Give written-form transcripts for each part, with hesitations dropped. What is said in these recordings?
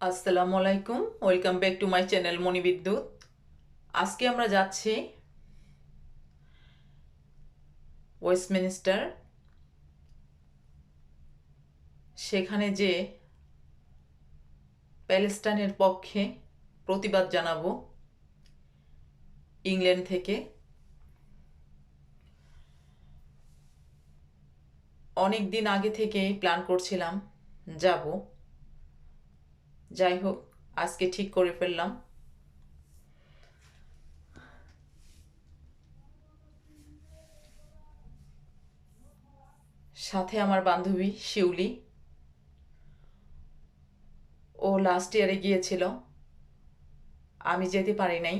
আসসালামু আলাইকুম, welcome back to my channel Moni Bidyut. আজকে আমরা যাচ্ছি ওয়েস্টমিনিস্টার। সেখানে যে প্যালেস্টাইনের পক্ষে প্রতিবাদ জানাবো ইংল্যান্ড থেকে। অনেক দিন আগে থেকে প্ল্যান করছিলাম যাব, যাই হোক আজকে ঠিক করে ফেললাম। সাথে আমার বান্ধবী শিউলি, ও লাস্ট ইয়ারে গিয়েছিল, আমি যেতে পারি নাই।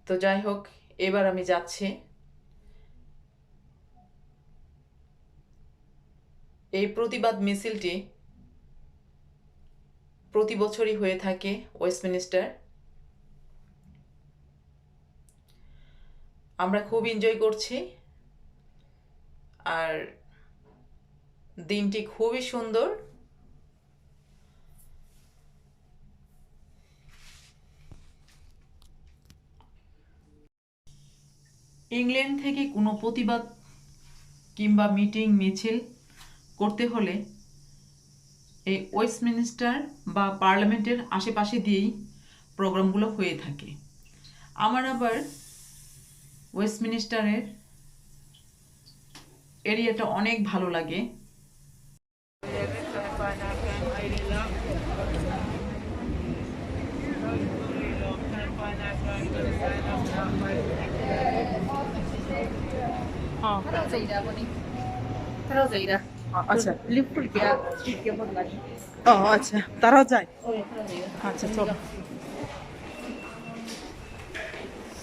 তো যাই হোক এবার আমি যাচ্ছি। এই প্রতিবাদ মিছিলটি প্রতি বছরই হয়ে থাকে ওয়েস্টমিনিস্টার। আমরা খুব এনজয় করছি, আর দিনটি খুবই সুন্দর। ইংল্যান্ড থেকে কোনো প্রতিবাদ কিংবা মিটিং মিছিল করতে হলে এই ওয়েস্টমিনিস্টার বা পার্লামেন্টের আশেপাশে দিয়েই প্রোগ্রামগুলো হয়ে থাকে। আমার আবার ওয়েস্টমিনিস্টারের এরিয়াটা অনেক ভালো লাগে। আচ্ছা ও আচ্ছা তারাও যায়। আচ্ছা চলো।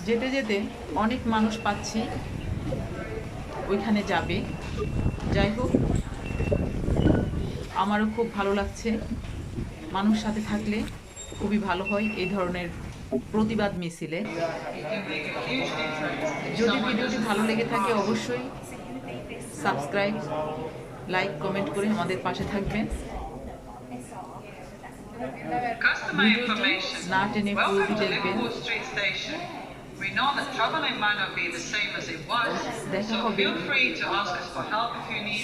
যেতে যেতে অনেক মানুষ পাচ্ছি ওইখানে যাবে। যাই হোক আমারও খুব ভালো লাগছে, মানুষ সাথে থাকলে খুবই ভালো হয় এই ধরনের প্রতিবাদ মিছিলে। যদি ভিডিওটি ভালো লেগে থাকে অবশ্যই সাবস্ক্রাইব, লাইক, কমেন্ট করে আমাদের পাশে থাকবেন। ভিডিওটি না টেনে পুরোটি দেখবেন। দেখা হবে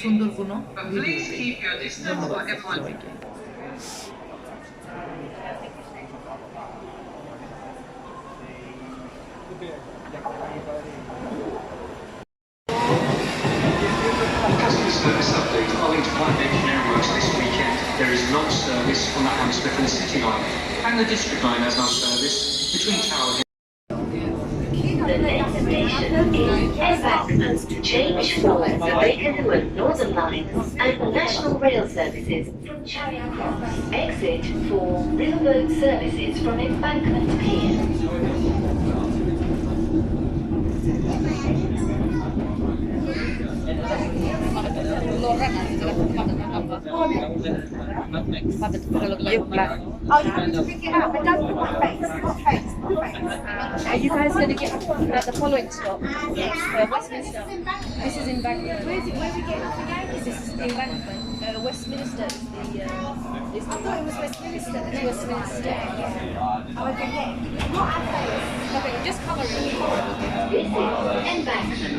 সুন্দর কোনো ভিডিওতে। ধন্যবাদ সবাইকে। Customer service update. Owing to pipe engineering works this weekend, there is no service on the Hammersmith and City line, and the District line has no service between Tower Hill. The next station is Embankment. Change for the Bakerloo and Northern lines and the National Rail services from Charing Cross. Exit for Riverboat services from Embankment Pier. Oh, you have to pick it up, but don't put my face. What face? What face? Are you guys going to get at the following stop? Yes. Westminster. This is Embankment. Where are we getting off again? This is Embankment. Westminster is the. I thought it was Westminster. It's Westminster. Oh, okay, yeah. What are they? Okay, just cover it. This is Embankment.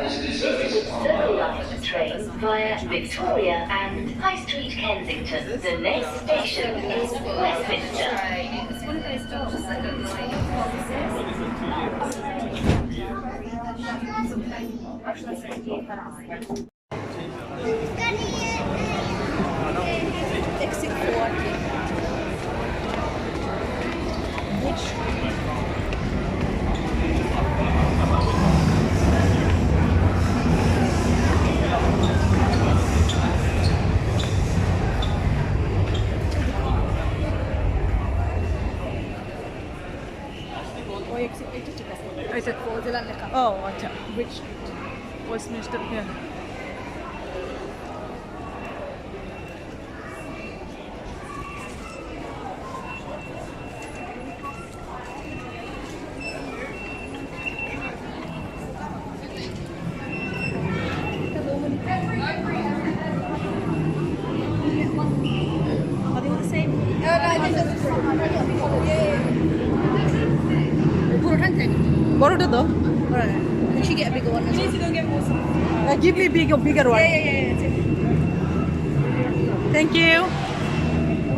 This is Circle Line train via Victoria and High Street, Kensington. The next station is Westminster. It's one of those jobs that looks like exit 40. Which ও আচ্ছা Westminster হ্যাঁ। বড়টা তো You should get a bigger one. You need to go get more. give me bigger one Yeah. thank you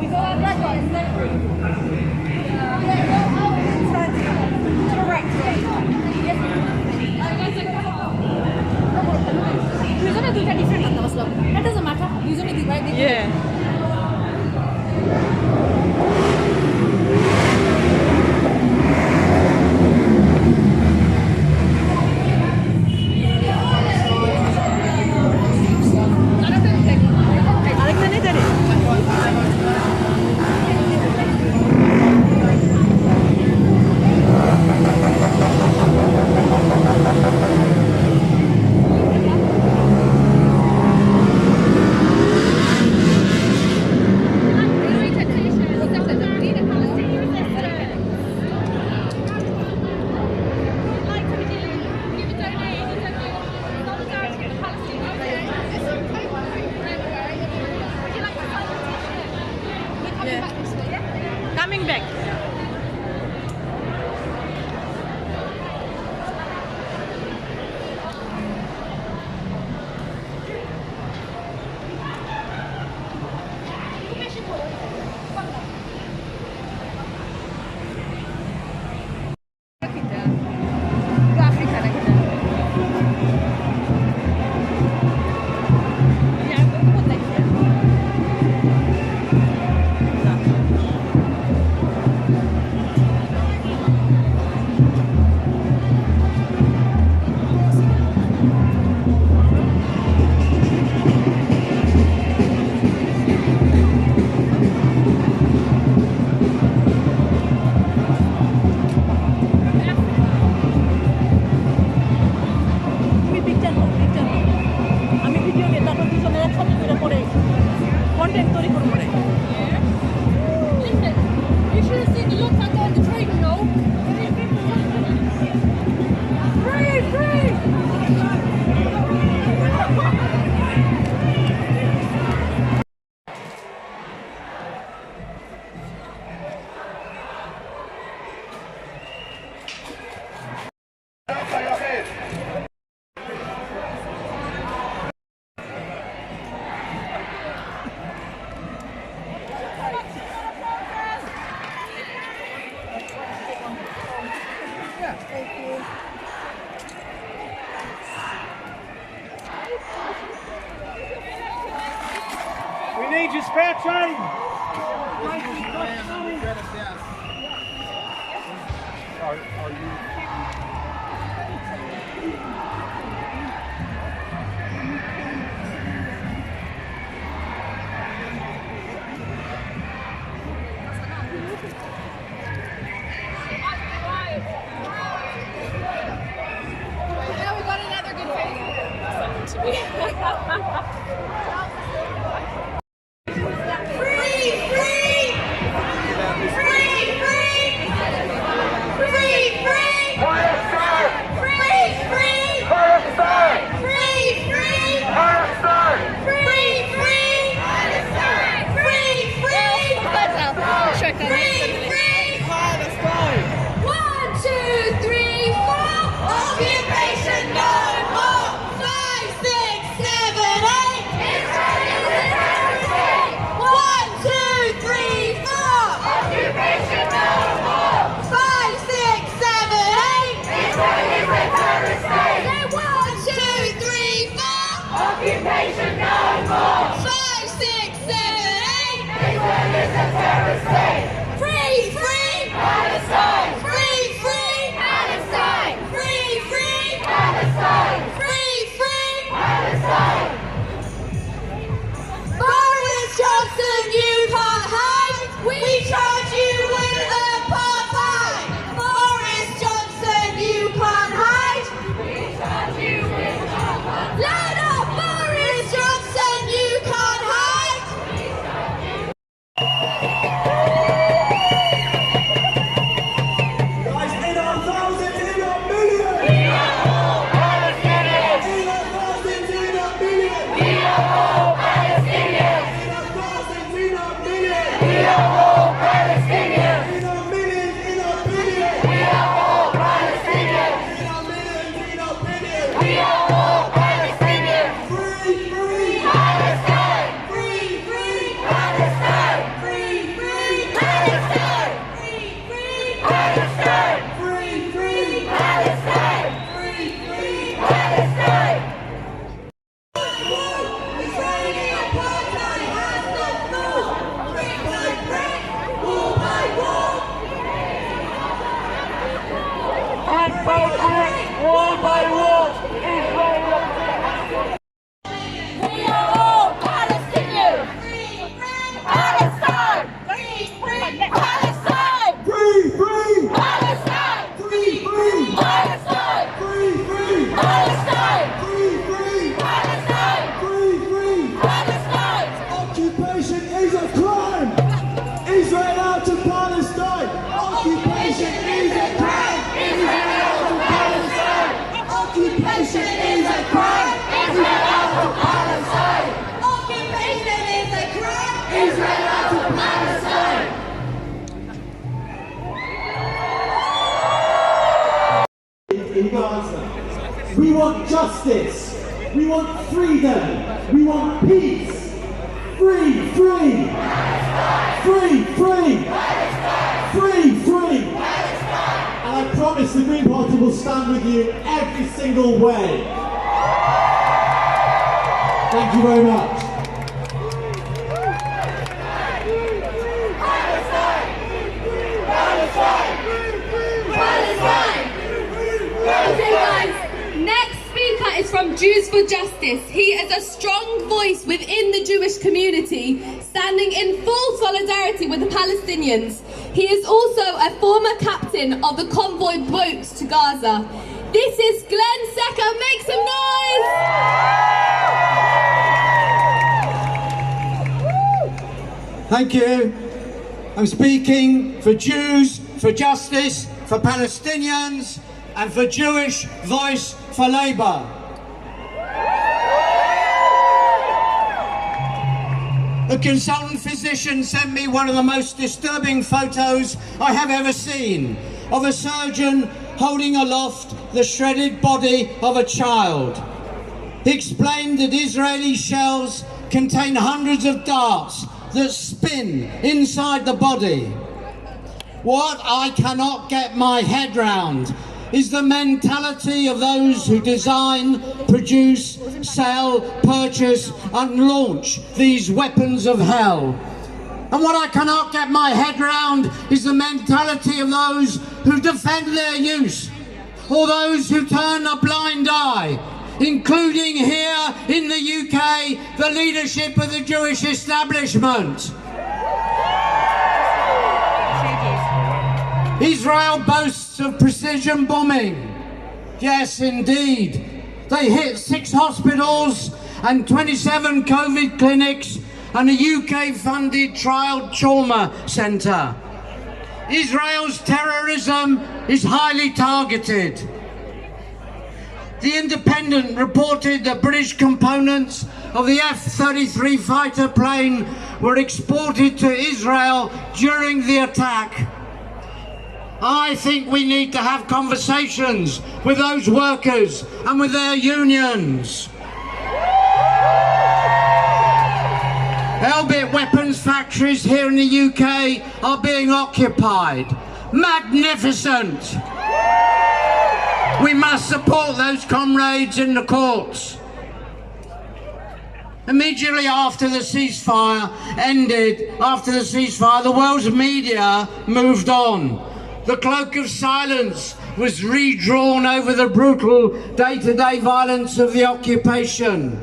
We go out that one. Correct. Usually do different at the That doesn't matter. Usually the right. yeah আরেকটা নেই জানি coming back তুমি picture নাও আমি video নিয়ে তারপর দুজনে একসাথে করে পরে কন্টেন্ট তৈরি করবো রে Listen, you should have seen the look I got on the train, you know. Free! We need your spare train. Are you? Now we got another good face. To me. Occupation no more! 5, 6, 7, 8! We want justice. We want freedom. We want peace. Free, free. Free, free. Free, free. And I promise the Green Party will stand with you every single way. Thank you very much. Okay guys, next speaker is from Jews for Justice. He is a strong voice within the Jewish community, standing in full solidarity with the Palestinians. He is also a former captain of the convoy boats to Gaza. This is Glenn Secker. Make some noise! Thank you. I'm speaking for Jews for Justice, for Palestinians, and for Jewish Voice for Labour. A consultant physician sent me one of the most disturbing photos I have ever seen of a surgeon holding aloft the shredded body of a child. He explained that Israeli shells contain hundreds of darts that spin inside the body. What I cannot get my head round is the mentality of those who design, produce, sell, purchase and launch these weapons of hell. And what I cannot get my head round is the mentality of those who defend their use, or those who turn a blind eye, including here in the UK, the leadership of the Jewish establishment. Israel boasts of precision bombing. Yes, indeed. They hit 6 hospitals and 27 COVID clinics and a UK-funded child trauma centre. Israel's terrorism is highly targeted. The Independent reported that British components of the F-33 fighter plane were exported to Israel during the attack. I think we need to have conversations with those workers and with their unions. Elbit weapons factories here in the UK are being occupied. Magnificent! We must support those comrades in the courts. Immediately after the ceasefire ended, the world's media moved on. The cloak of silence was redrawn over the brutal day-to-day violence of the occupation.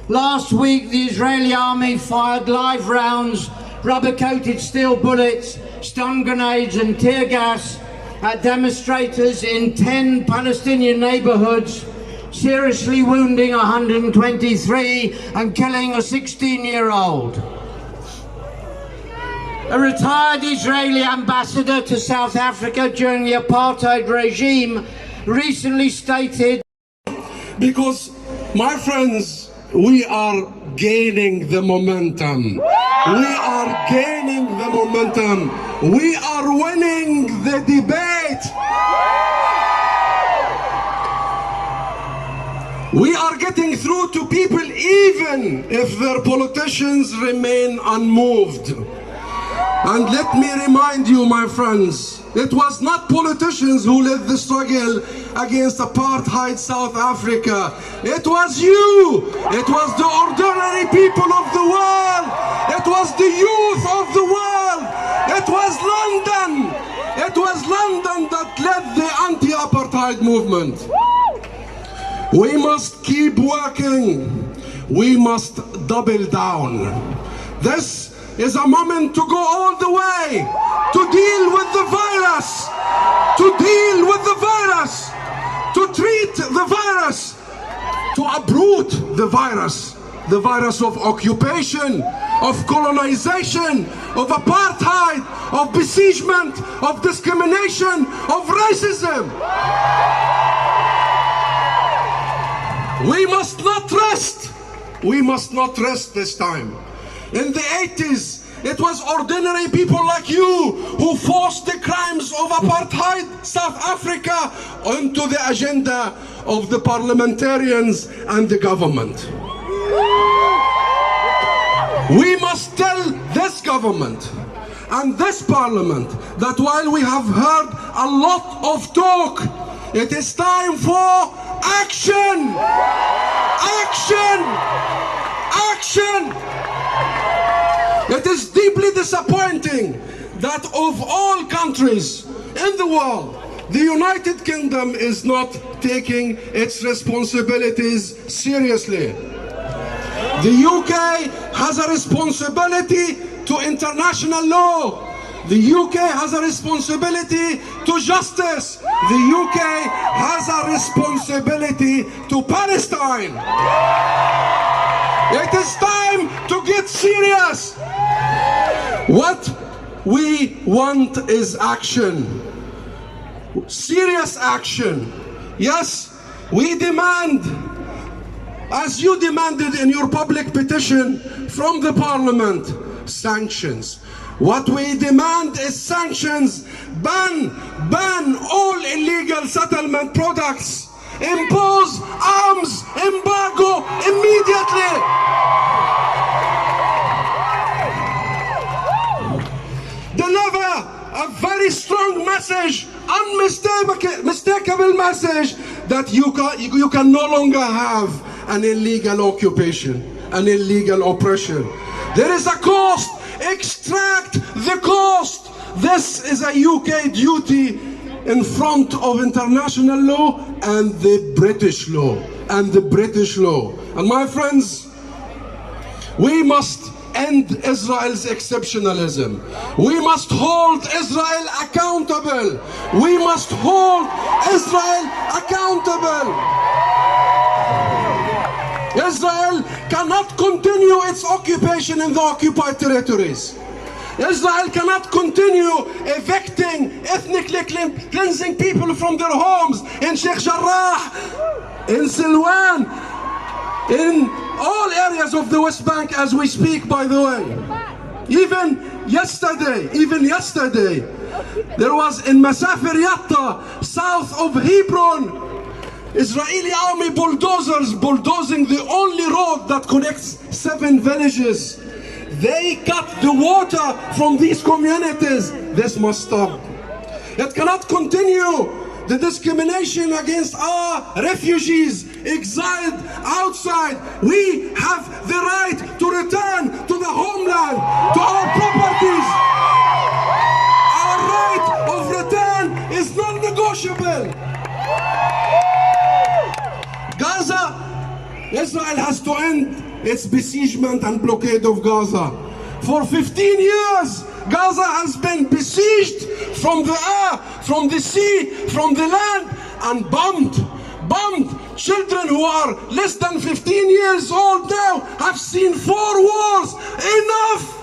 Last week, the Israeli army fired live rounds, rubber-coated steel bullets, stun grenades and tear gas at demonstrators in 10 Palestinian neighbourhoods, seriously wounding 123 and killing a 16-year-old. A retired Israeli ambassador to South Africa during the apartheid regime recently stated, because, my friends, we are gaining the momentum. We are gaining the momentum. We are winning the debate. We are getting through to people even if their politicians remain unmoved. And let me remind you, my friends, it was not politicians who led the struggle against apartheid South Africa. It was you. It was the ordinary people of the world. It was the youth of the world. It was London. It was London that led the anti-apartheid movement. We must keep working. We must double down. This is a moment to go all the way, to deal with the virus, to deal with the virus, to treat the virus, to uproot the virus of occupation, of colonization, of apartheid, of besiegement, of discrimination, of racism. We must not rest. We must not rest this time. In the 80s, it was ordinary people like you who forced the crimes of apartheid South Africa onto the agenda of the parliamentarians and the government. We must tell this government and this parliament that while we have heard a lot of talk, it is time for action! Action! Action! It is deeply disappointing that of all countries in the world, the United Kingdom is not taking its responsibilities seriously. The UK has a responsibility to international law. The UK has a responsibility to justice. The UK has a responsibility to Palestine. It is time to get serious. What we want is action. Serious action. Yes, we demand, as you demanded in your public petition from the parliament, sanctions. What we demand is sanctions. Ban all illegal settlement products. Impose arms embargo immediately. Deliver a very strong message, unmistakable message, that you can no longer have an illegal occupation, an illegal oppression. There is a cost. Extract the cost. This is a UK duty in front of international law and the British law. And my friends, we must end Israel's exceptionalism. We must hold Israel accountable. We must hold Israel accountable. Israel cannot continue its occupation in the occupied territories. Israel cannot continue evicting, ethnically cleansing people from their homes in Sheikh Jarrah, in Silwan, in all areas of the West Bank as we speak, by the way. Even yesterday, there was in Masafir Yatta, south of Hebron, Israeli army bulldozers bulldozing the only road that connects 7 villages. They cut the water from these communities. This must stop. It cannot continue. The discrimination against our refugees exiled outside. We have the right to return to the homeland, to our properties. Our right of return is non-negotiable. Gaza, Israel has to end its besiegement and blockade of Gaza. For 15 years, Gaza has been besieged from the air, from the sea, from the land, and bombed. Children who are less than 15 years old now have seen 4 wars. Enough!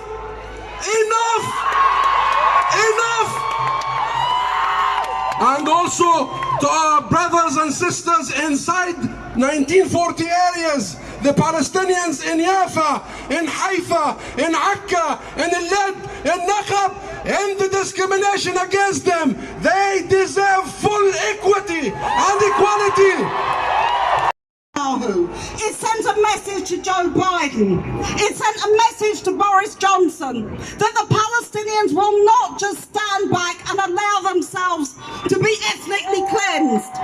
And also to our brothers and sisters inside 1940 areas, the Palestinians in Yafa, in Haifa, in Akka, in Al-Lad, in Naqab, and the discrimination against them. They deserve full equity and equality. It sent a message to Joe Biden. It sent a message to Boris Johnson that the Palestinians will not just stand back and allow themselves to be ethnically cleansed.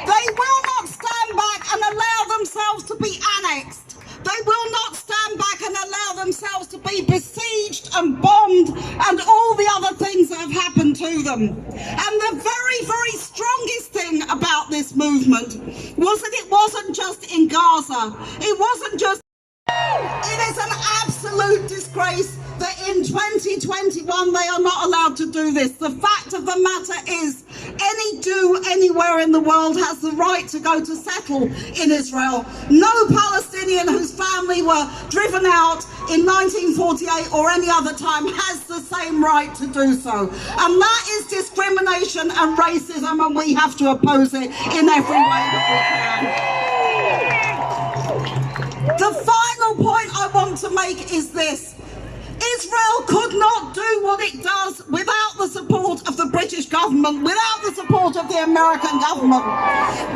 They will not stand back and allow themselves to be annexed. They will not stand back and allow themselves to be besieged and bombed and all the other things that have happened to them. And the very, very strongest thing about this movement was that it wasn't just in Gaza. It wasn't just... It is an absolute disgrace that in 2021 they are not allowed to do this. The fact of the matter is, any Jew anywhere in the world has the right to go to settle in Israel. No Palestinian whose family were driven out in 1948 or any other time has the same right to do so. And that is discrimination and racism, and we have to oppose it in every way that we can. The final point I want to make is this. Israel could not do what it does without the support of the British British government without the support of the American government.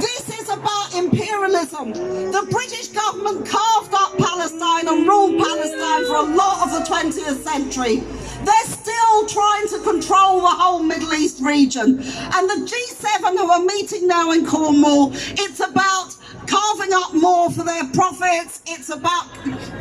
This is about imperialism. The British government carved up Palestine and ruled Palestine for a lot of the 20th century. They're still trying to control the whole Middle East region. And the G7 who are meeting now in Cornwall, it's about carving up more for their profits. It's about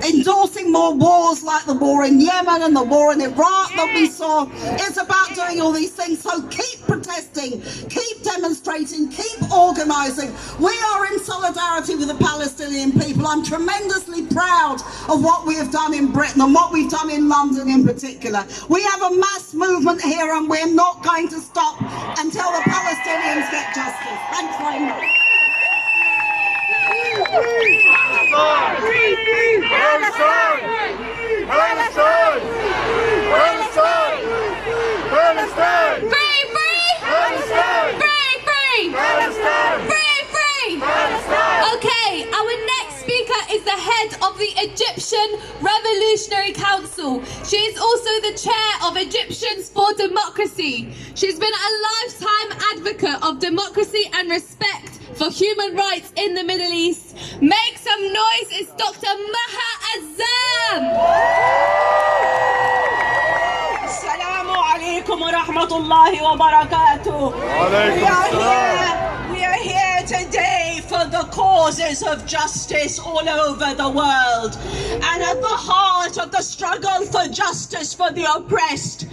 endorsing more wars like the war in Yemen and the war in Iraq that we saw. It's about doing all these things. So keep protesting, keep demonstrating, keep organising. We are in solidarity with the Palestinian people. I'm tremendously proud of what we have done in Britain and what we've done in London in particular. We have a mass movement here and we're not going to stop until the Palestinians get justice. Thanks very much. Palestine! Palestine! Palestine! Palestine! Palestine! Free, free! Palestine! Free, free! Palestine! Free, free! Palestine! Okay, our next speaker is the head of the Egyptian Revolutionary Council. She is also the chair of Egyptians for Democracy. She's been a lifetime advocate of democracy and respect for human rights in the Middle East. Make some noise, it's Dr. Maha Azzam. Assalamu alaikum wa rahmatullahi wa barakatuh. We are here today for the causes of justice all over the world. And at the heart of the struggle for justice for the oppressed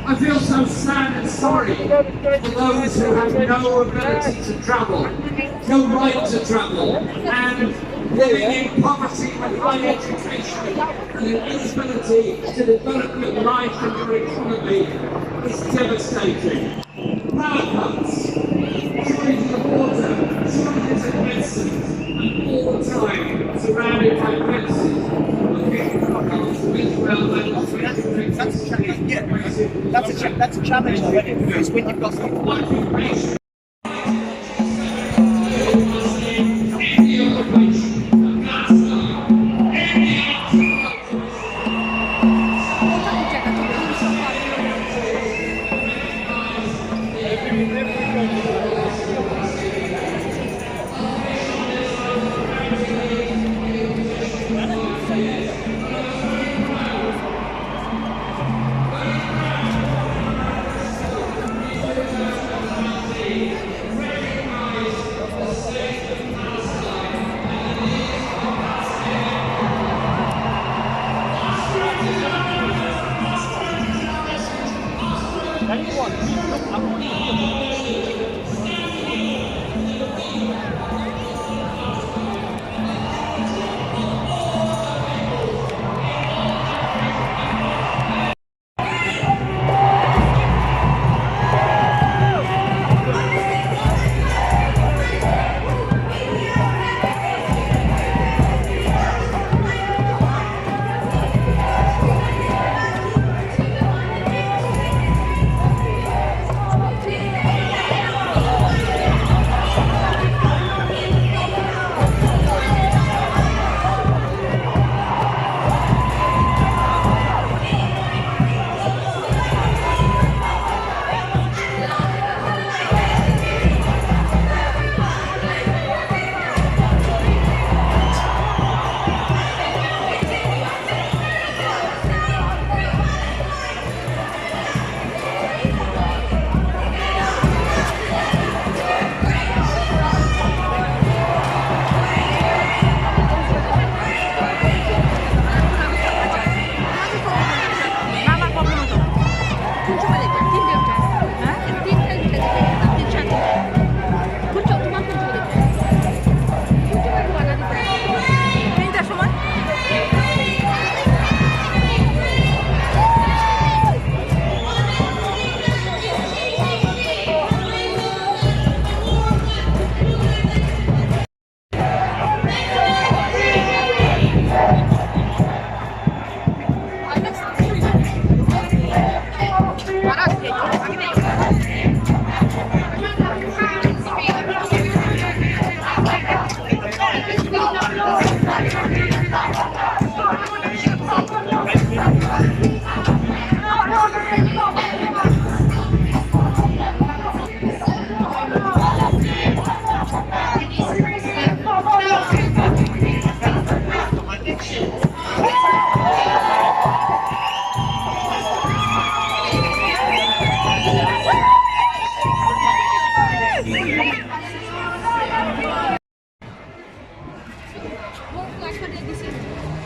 I feel so sad and sorry for those who have no ability to travel, no right to travel, and living in poverty with high education and an inability to develop your life and your economy is devastating. Power cuts, shortage of water, shortages of medicines, and all the time surrounded by fences. That's a challenge already, because when you've got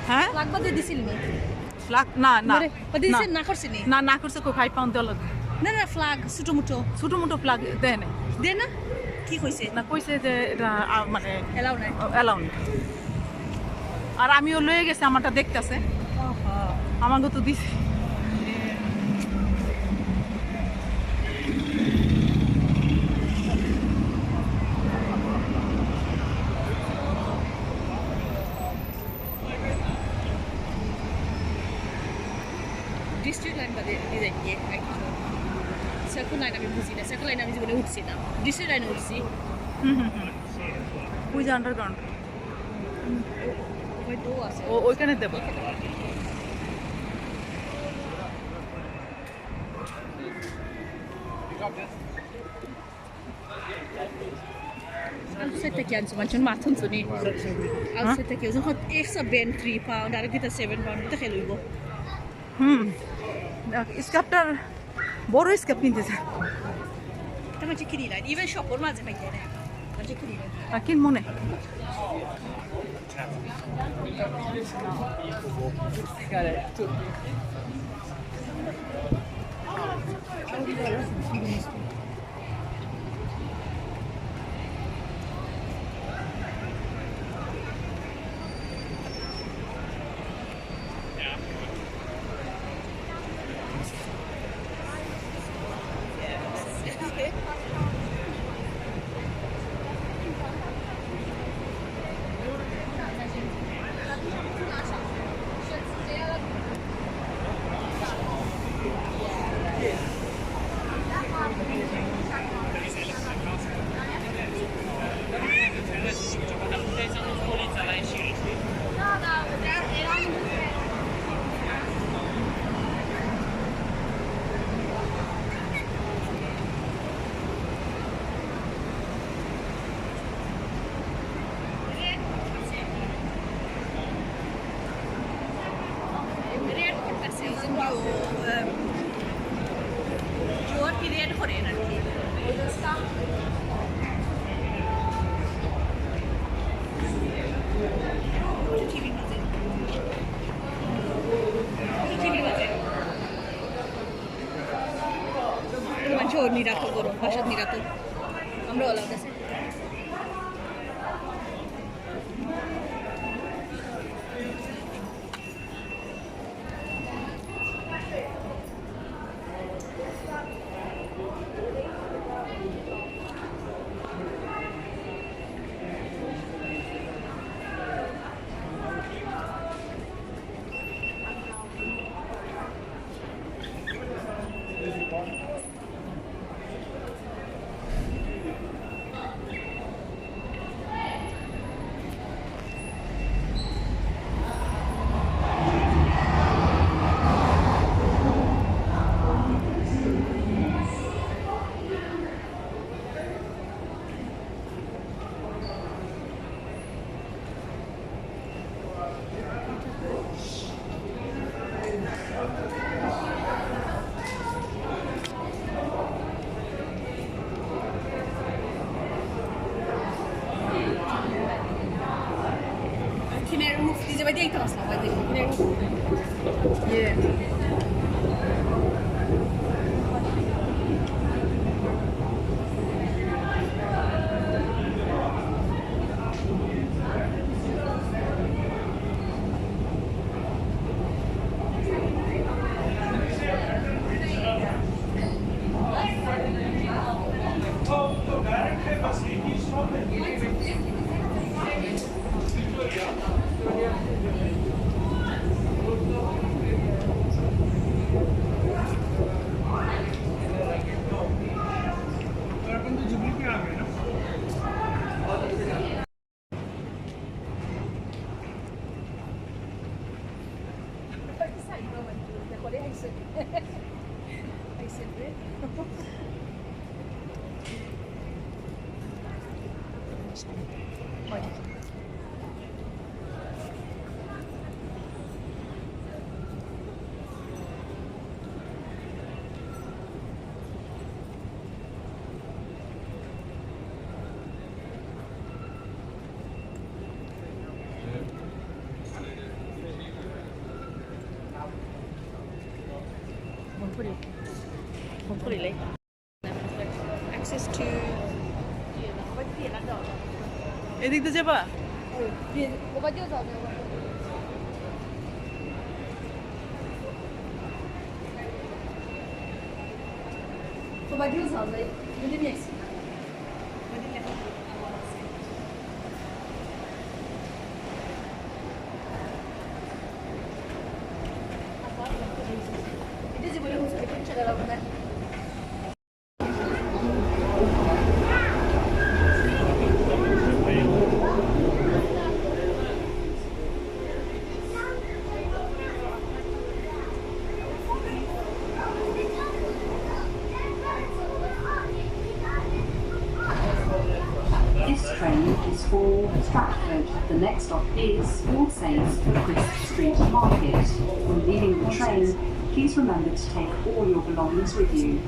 হ্যাঁ flag না না না না করছে কো 5 pound dollar ছোট মোটো flag দেয় না কি কইছে না কইছে যে এটা মানে এলাউ না আর আমিও লয়ে গেছে আমারটা দেখতেছে আমাকে তো দিছে ডিস্ট্রিক্ট লাইন বাদে ডিজাইন দিয়ে সার্কুল লাইন আমি বুঝি না সার্কুল লাইন আমি জীবনে উঠছি না ডিস্ট্রিক্ট লাইনে উঠছি ওই যে আন্ডারগ্রাউন্ড হয়তো আছে ওইখানে দেবো outside থেকে আনছো মানুষের মাথুন শুনি outside থেকে যখন একটা ব্যান্ড 3 পাউন্ড আর একটা 7 পাউন্ড এটা খেয়ে লইব স্কাপটার বড় স্কাপ কিনতেছে এটা মানে কিনি লাইন ইভেন শপর মাঝে পাইতে না মানে কিনি লাইন কিন মনে জোর পিরিয়ড করে আর কি মানুষ নিরাত গরম বাসার নিরাত আমরা ওলা আছে vai deitar, só vai deitar. Yeah. Hopefully. Access to. এদিক দিয়ে যাবা? This train is for Stratford. The next stop is All Saints for Christ Street Market. When leaving the train, please remember to take all your belongings with you.